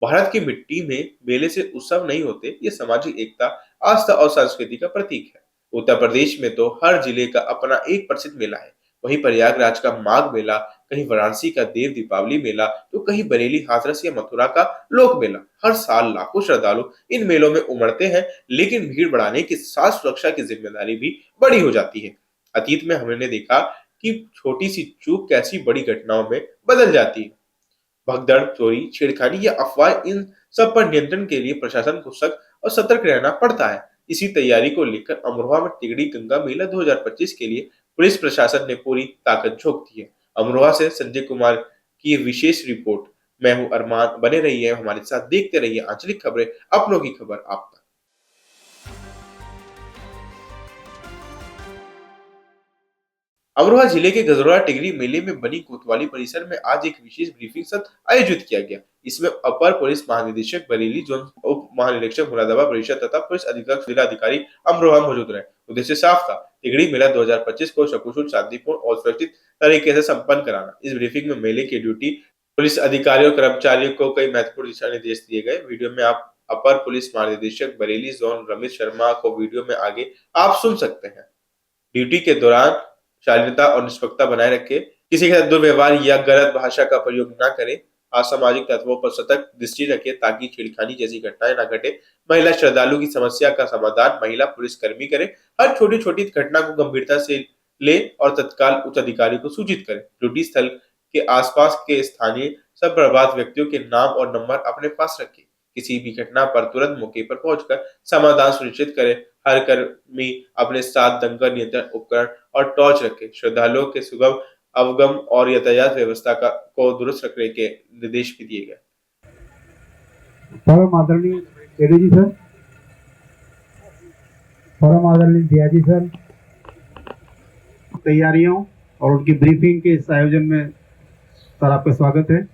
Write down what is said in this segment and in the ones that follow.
भारत की मिट्टी में मेले से उत्सव नहीं होते, ये सामाजिक एकता, आस्था और संस्कृति का प्रतीक है। उत्तर प्रदेश में तो हर जिले का अपना एक प्रसिद्ध मेला है। वहीं प्रयागराज का माघ मेला, कहीं वाराणसी का देव दीपावली मेला, तो कहीं बरेली, हाथरस या मथुरा का लोक मेला। हर साल लाखों श्रद्धालु इन मेलों में उमड़ते हैं, लेकिन भीड़ बढ़ाने के साथ सुरक्षा की जिम्मेदारी भी बड़ी हो जाती है। अतीत में हमने देखा कि छोटी सी चूक कैसी बड़ी घटनाओं में बदल जाती है। भगदड़, चोरी, छेड़खानी या अफवाह, इन सब पर नियंत्रण के लिए प्रशासन को सख्त और सतर्क रहना पड़ता है। इसी तैयारी को लेकर अमरोहा में टिगड़ी गंगा मेला 2025 के लिए पुलिस प्रशासन ने पूरी ताकत झोंक दी है। अमरोहा से संजय कुमार की ये विशेष रिपोर्ट। मैं हूं अरमान, बने रहिए हमारे साथ, देखते रहिए आंचलिक खबरें, अपनों की खबर आप तक। अमरोहा जिले के गजरौला टिगरी मेले में बनी कोतवाली परिसर में आज एक विशेष ब्रीफिंग सत्र आयोजित किया गया। इसमें अपर पुलिस महानिदेशक बरेली जोन, उप महानिरीक्षक मुरादाबाद परिषद तथा पुलिस अधीक्षक जिला अधिकारी अमरोहा मौजूद रहे। उद्देश्य साफ था, टिगरी मेला 2025 को सकुशल, शांतिपूर्ण और सुरक्षित तरीके से संपन्न कराना। इस ब्रीफिंग में मेले के ड्यूटी पुलिस अधिकारियों कर्मचारियों को कई महत्वपूर्ण दिशा निर्देश दिए गए। वीडियो में आप अपर पुलिस महानिदेशक बरेली जोन रमेश शर्मा को वीडियो में आगे आप सुन सकते हैं। ड्यूटी के दौरान शालीनता और निष्पक्षता बनाए रखें, किसी के साथ दुर्व्यवहार या गलत भाषा का प्रयोग न करें, असामाजिक तत्वों पर सतर्क दृष्टि रखें ताकि छेड़खानी जैसी घटनाएं न घटे। महिला श्रद्धालु की समस्या का समाधान महिला पुलिसकर्मी करें। हर छोटी छोटी घटना को गंभीरता से ले और तत्काल उच्च अधिकारी को सूचित करें। ड्यूटी स्थल के आसपास के स्थानीय सब प्रभावित व्यक्तियों के नाम और नंबर अपने पास रखें। किसी भी घटना पर तुरंत मौके पर पहुंचकर समाधान सुनिश्चित करें। हर कर्मी अपने साथ दंगा नियंत्रण उपकरण और टॉर्च रखें। श्रद्धालुओं के सुगम अवगम और यातायात व्यवस्था को दुरुस्त रखने के निर्देश भी दिए गए। परम आदरणीय एडीजी सर, परम आदरणीय डीआईजी सर, तैयारियों और उनकी ब्रीफिंग के इस आयोजन में सर आपका स्वागत है।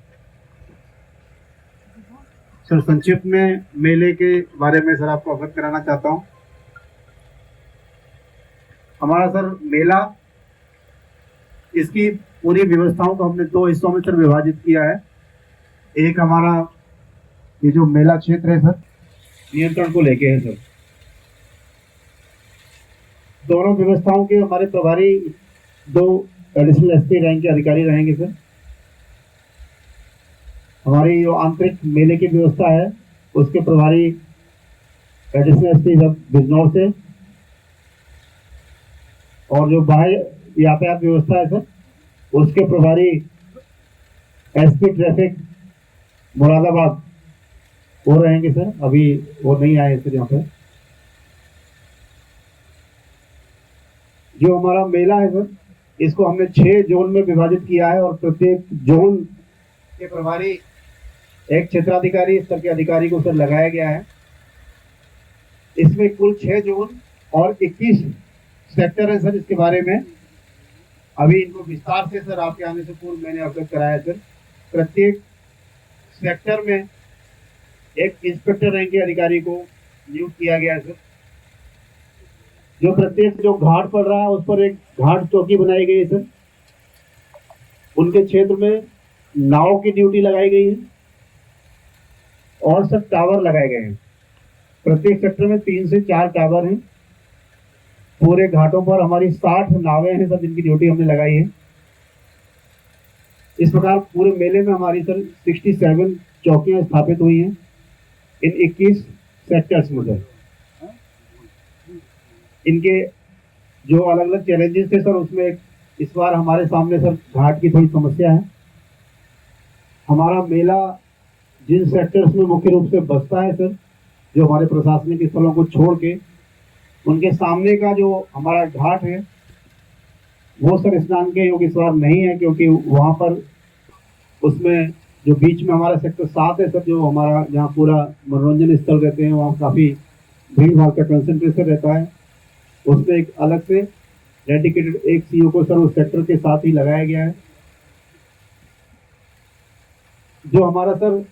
सर संक्षिप्त में मेले के बारे में सर आपको अवगत कराना चाहता हूं। हमारा सर मेला, इसकी पूरी व्यवस्थाओं को हमने दो हिस्सों में सर विभाजित किया है। एक हमारा ये जो मेला क्षेत्र है सर, नियंत्रण को लेके है सर। दोनों व्यवस्थाओं के हमारे प्रभारी दो एडिशनल एसपी रैंक के अधिकारी रहेंगे सर। हमारी जो आंतरिक मेले की व्यवस्था है उसके प्रभारी एडिशनल एसपी सब बिजनौर से, और जो बाह्य यातायात व्यवस्था है सर उसके प्रभारी एसपी ट्रैफिक मुरादाबाद वो रहेंगे सर। अभी वो नहीं आए सर यहाँ पे। जो हमारा मेला है सर, इसको हमने 6 जोन में विभाजित किया है और प्रत्येक जोन के प्रभारी एक क्षेत्राधिकारी स्तर के अधिकारी को सर लगाया गया है। इसमें कुल 6 जोन और 21 सेक्टर है सर। इसके बारे में अभी इनको विस्तार से सर आपके आने से पूर्व मैंने अवगत कराया सर। प्रत्येक सेक्टर में एक इंस्पेक्टर रैंक के अधिकारी को नियुक्त किया गया है सर। जो प्रत्येक जो घाट पड़ रहा है उस पर एक घाट चौकी बनाई गई है सर। उनके क्षेत्र में नाव की ड्यूटी लगाई गई है और सर टावर लगाए गए हैं। प्रत्येक सेक्टर में 3 से 4 टावर हैं। पूरे घाटों पर हमारी 60 नावें हैं सर जिनकी ड्यूटी हमने लगाई है। इस प्रकार पूरे मेले में हमारी सर 67 चौकियां स्थापित हुई हैं इन 21 सेक्टर्स में सर। इनके जो अलग अलग चैलेंजेस थे सर, उसमें इस बार हमारे सामने सर घाट की थोड़ी समस्या है। हमारा मेला जिन सेक्टर्स में मुख्य रूप से बसता है सर, जो हमारे प्रशासनिक स्थलों को छोड़ के, उनके सामने का जो हमारा घाट है वो सर स्नान के योग्य इस बार नहीं है, क्योंकि वहां पर उसमें जो बीच में हमारा सेक्टर 7 है सर, जो हमारा जहाँ पूरा मनोरंजन स्थल रहते हैं, वहाँ काफी भीड़ भाड़ का कंसंट्रेशन रहता है। उसमें एक अलग से डेडिकेटेड एक सीओ को सर उस सेक्टर के साथ ही लगाया गया है। जो हमारा सर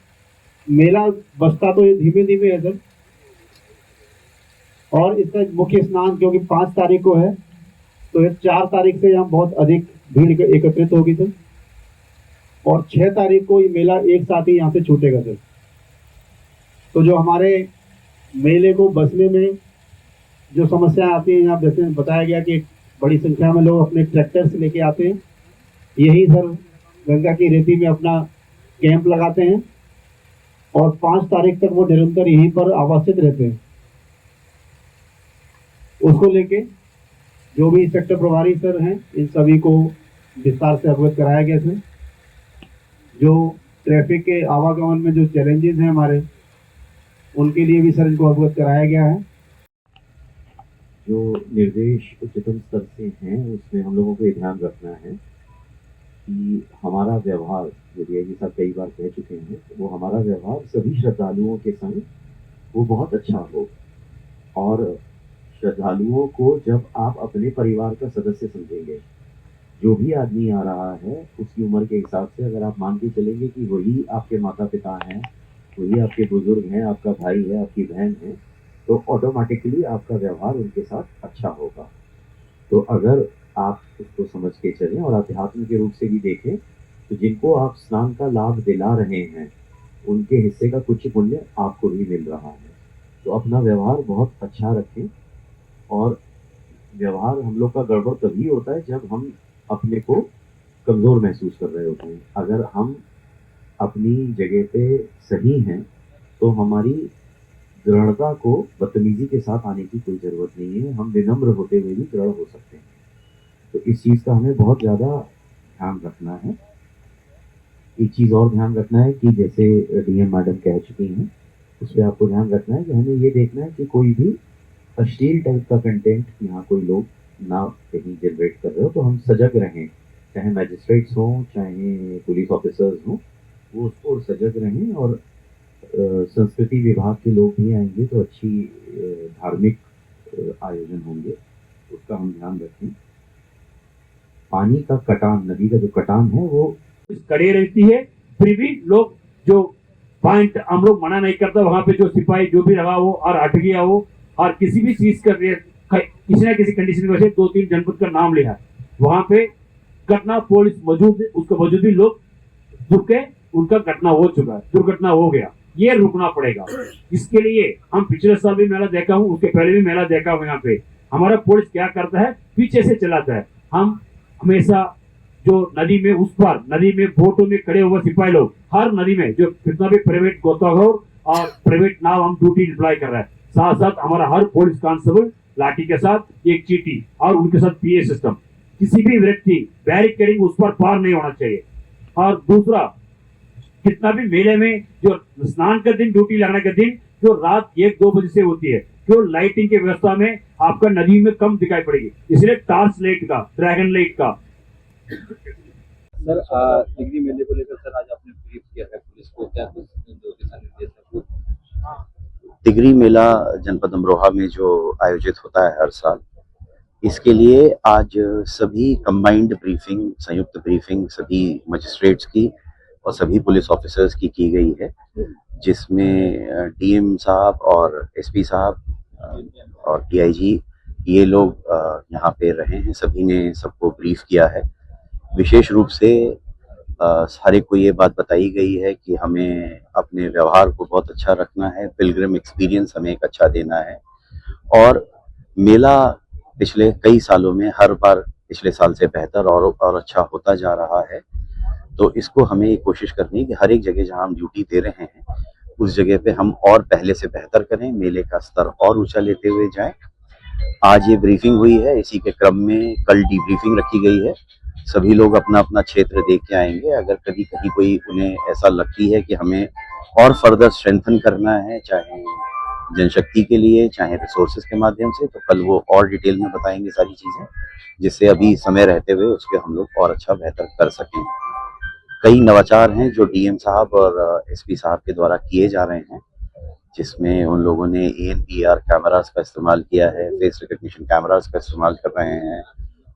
मेला बसता तो ये धीमे धीमे है सर, और इसका मुख्य स्नान क्योंकि 5 तारीख को है, तो ये 4 तारीख से यहाँ बहुत अधिक भीड़ एकत्रित होगी सर, और 6 तारीख को ये मेला एक साथ ही यहाँ से छूटेगा सर। तो जो हमारे मेले को बसने में जो समस्याएं आती हैं, यहाँ जैसे बताया गया कि बड़ी संख्या में लोग अपने ट्रैक्टर से लेके आते हैं, यही सर गंगा की रेती में अपना कैंप लगाते हैं और 5 तारीख तक वो निरंतर यहीं पर आवासित रहते हैं। उसको लेके जो भी सेक्टर प्रभारी सर हैं, इन सभी को विस्तार से अवगत कराया गया सर। जो ट्रैफिक के आवागमन में जो चैलेंजेस हैं हमारे, उनके लिए भी सर इनको अवगत कराया गया है। जो निर्देश उच्चतम स्तर से हैं उसमें हम लोगों को ये ध्यान रखना है कि हमारा व्यवहार, जो डीआईजी साहब कई बार कह चुके हैं, वो हमारा व्यवहार सभी श्रद्धालुओं के संग वो बहुत अच्छा हो। और श्रद्धालुओं को जब आप अपने परिवार का सदस्य समझेंगे, जो भी आदमी आ रहा है उसकी उम्र के हिसाब से अगर आप मान के चलेंगे कि वही आपके माता पिता हैं, वही आपके बुजुर्ग हैं, आपका भाई है, आपकी बहन है, तो ऑटोमेटिकली आपका व्यवहार उनके साथ अच्छा होगा। तो अगर आप उसको समझ के चलें और अध्यात्म के रूप से भी देखें, तो जिनको आप स्नान का लाभ दिला रहे हैं उनके हिस्से का कुछ पुण्य आपको भी मिल रहा है। तो अपना व्यवहार बहुत अच्छा रखें। और व्यवहार हम लोग का गड़बड़ तभी होता है जब हम अपने को कमज़ोर महसूस कर रहे होते हैं। अगर हम अपनी जगह पे सही हैं तो हमारी दृढ़ता को बदतमीजी के साथ आने की कोई ज़रूरत नहीं है। हम विनम्र होते हुए भी दृढ़ हो सकते हैं। तो इस चीज़ का हमें बहुत ज़्यादा ध्यान रखना है। एक चीज़ और ध्यान रखना है कि जैसे डीएम मैडम कह चुकी हैं, उस पर आपको ध्यान रखना है कि हमें ये देखना है कि कोई भी अश्लील टाइप का कंटेंट यहाँ कोई लोग ना कहीं जनरेट कर रहे हो, तो हम सजग रहें। चाहे मैजिस्ट्रेट्स हों, चाहे पुलिस ऑफिसर्स हों, वो उसको सजग रहें। और संस्कृति विभाग के लोग भी आएंगे तो अच्छी धार्मिक आयोजन होंगे, उसका हम ध्यान रखें। पानी का कटान, नदी का जो कटान है वो कड़ी रहती है, फिर भी लोग जो पॉइंट हम लोग मना नहीं करता, वहां पे जो सिपाही जो भी रहा हो और हट गया हो और किसी भी चीज का किसी ना किसी कंडीशन की वजह से 2-3 जनपद का नाम लिया, वहां पे घटना पुलिस मौजूद, उसके बावजूद भी लोग झुके, उनका घटना हो चुका है, दुर्घटना हो गया, ये रुकना पड़ेगा। इसके लिए हम पिछले साल भी मेला देखा हूँ, उसके पहले भी मेला देखा हूँ। यहाँ पे हमारा पुलिस क्या करता है, पीछे से चलाता है। हम हमेशा जो नदी में उस पार, नदी में बोटों में खड़े हुए सिपाही लोग, हर नदी में जो कितना भी प्राइवेट गोताखोर और प्राइवेट नाव हम ड्यूटी अप्लाई कर रहे हैं, साथ साथ हमारा हर पुलिस कांस्टेबल लाठी के साथ एक चीटी और उनके साथ पीए सिस्टम। किसी भी व्यक्ति बैरिकेडिंग उस पर पार नहीं होना चाहिए। और दूसरा, कितना भी मेले में जो स्नान के दिन, ड्यूटी लगने के दिन जो रात 1-2 बजे से होती है, जो लाइटिंग की व्यवस्था में आपका नदी में कम दिखाई पड़ेगी, इसलिए टार्च लाइट का, ड्रैगन लाइट का। सर डिग्री मेले को लेकर सर आज आपने ब्रीफ किया है पुलिस को, क्या कुछ जो दिशा निर्देश है? डिग्री मेला जनपद अमरोहा में जो आयोजित होता है हर साल, इसके लिए आज सभी कंबाइंड ब्रीफिंग, संयुक्त ब्रीफिंग सभी मजिस्ट्रेट्स की और सभी पुलिस ऑफिसर्स की गई है, जिसमें डीएम साहब और एसपी साहब और डीआईजी ये लोग यहाँ पे रहे हैं। सभी ने सबको ब्रीफ किया है। विशेष रूप से हर एक को ये बात बताई गई है कि हमें अपने व्यवहार को बहुत अच्छा रखना है, पिलग्रिम एक्सपीरियंस हमें एक अच्छा देना है। और मेला पिछले कई सालों में हर बार पिछले साल से बेहतर और अच्छा होता जा रहा है। तो इसको हमें ये कोशिश करनी है कि हर एक जगह जहां हम ड्यूटी दे रहे हैं उस जगह पे हम और पहले से बेहतर करें, मेले का स्तर और ऊंचा लेते हुए जाएं। आज ये ब्रीफिंग हुई है, इसी के क्रम में कल डीब्रीफिंग रखी गई है। सभी लोग अपना अपना क्षेत्र देख के आएंगे। अगर कभी कहीं कोई उन्हें ऐसा लगती है कि हमें और फर्दर स्ट्रेंथन करना है, चाहे जनशक्ति के लिए, चाहे रिसोर्सेज के माध्यम से, तो कल वो और डिटेल में बताएंगे सारी चीजें, जिससे अभी समय रहते हुए उसके हम लोग और अच्छा बेहतर कर सकें। कई नवाचार हैं जो डीएम साहब और एसपी साहब के द्वारा किए जा रहे हैं, जिसमें उन लोगों ने ANPR कैमरास का इस्तेमाल किया है, फेस रिकग्निशन कैमरास का इस्तेमाल कर रहे हैं,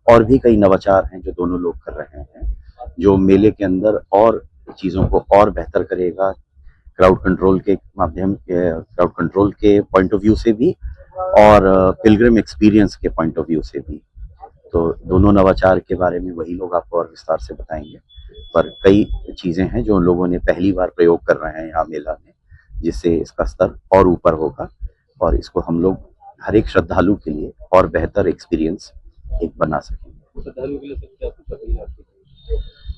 और भी कई नवाचार हैं जो दोनों लोग कर रहे हैं, जो मेले के अंदर और चीज़ों को और बेहतर करेगा। क्राउड कंट्रोल के माध्यम, क्राउड कंट्रोल के पॉइंट ऑफ व्यू से भी और पिलग्रिम एक्सपीरियंस के पॉइंट ऑफ व्यू से भी। तो दोनों नवाचार के बारे में वही लोग आपको और विस्तार से बताएंगे, पर कई चीज़ें हैं जो उन लोगों ने पहली बार प्रयोग कर रहे हैं यहाँ मेला में, जिससे इसका स्तर और ऊपर होगा और इसको हम लोग हर एक श्रद्धालु के लिए और बेहतर एक्सपीरियंस एक बना सकेंगे। श्रद्धालुओं के लिए सर क्या कुछ अपील है आपकी?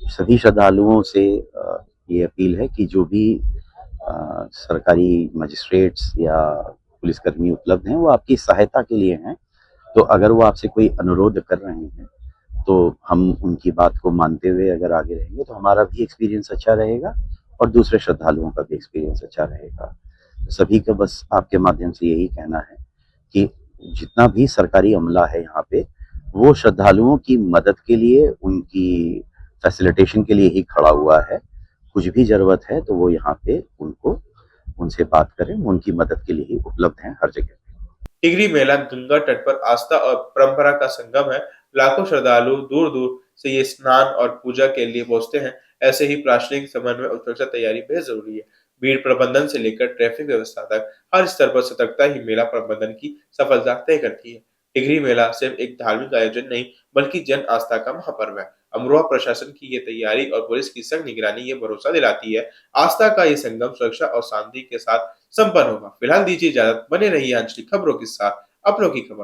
सभी श्रद्धालुओं से ये अपील है कि जो भी सरकारी मजिस्ट्रेट्स या पुलिसकर्मी उपलब्ध हैं वो आपकी सहायता के लिए हैं, तो अगर वो आपसे कोई अनुरोध कर रहे हैं तो हम उनकी बात को मानते हुए अगर आगे रहेंगे तो हमारा भी एक्सपीरियंस अच्छा रहेगा और दूसरे श्रद्धालुओं का भी एक्सपीरियंस अच्छा रहेगा। तो सभी का बस आपके माध्यम से यही कहना है कि जितना भी सरकारी अमला है यहाँ पे वो श्रद्धालुओं की मदद के लिए, उनकी फैसिलिटेशन के लिए ही खड़ा हुआ है। कुछ भी जरूरत है तो वो यहाँ पे उनसे बात करें, उनकी मदद के लिए ही उपलब्ध हैं हर जगह। टिगरी मेला गंगा तट पर आस्था और परंपरा का संगम है। लाखों श्रद्धालु दूर दूर से ये स्नान और पूजा के लिए पहुंचते हैं। ऐसे ही प्रशासनिक समन्वय और सुरक्षा तैयारी बेहद जरूरी है। भीड़ प्रबंधन से लेकर ट्रैफिक व्यवस्था तक हर स्तर पर सतर्कता ही मेला प्रबंधन की सफलता तय करती है। टिगरी मेला सिर्फ एक धार्मिक आयोजन नहीं बल्कि जन आस्था का महापर्व है। अमरोहा प्रशासन की ये तैयारी और पुलिस की संग निगरानी ये भरोसा दिलाती है आस्था का ये संगम सुरक्षा और शांति के साथ संपन्न होगा। फिलहाल दीजिए इजाजत, बने रहिए आंचलिक खबरों के साथ अपनों की खबर।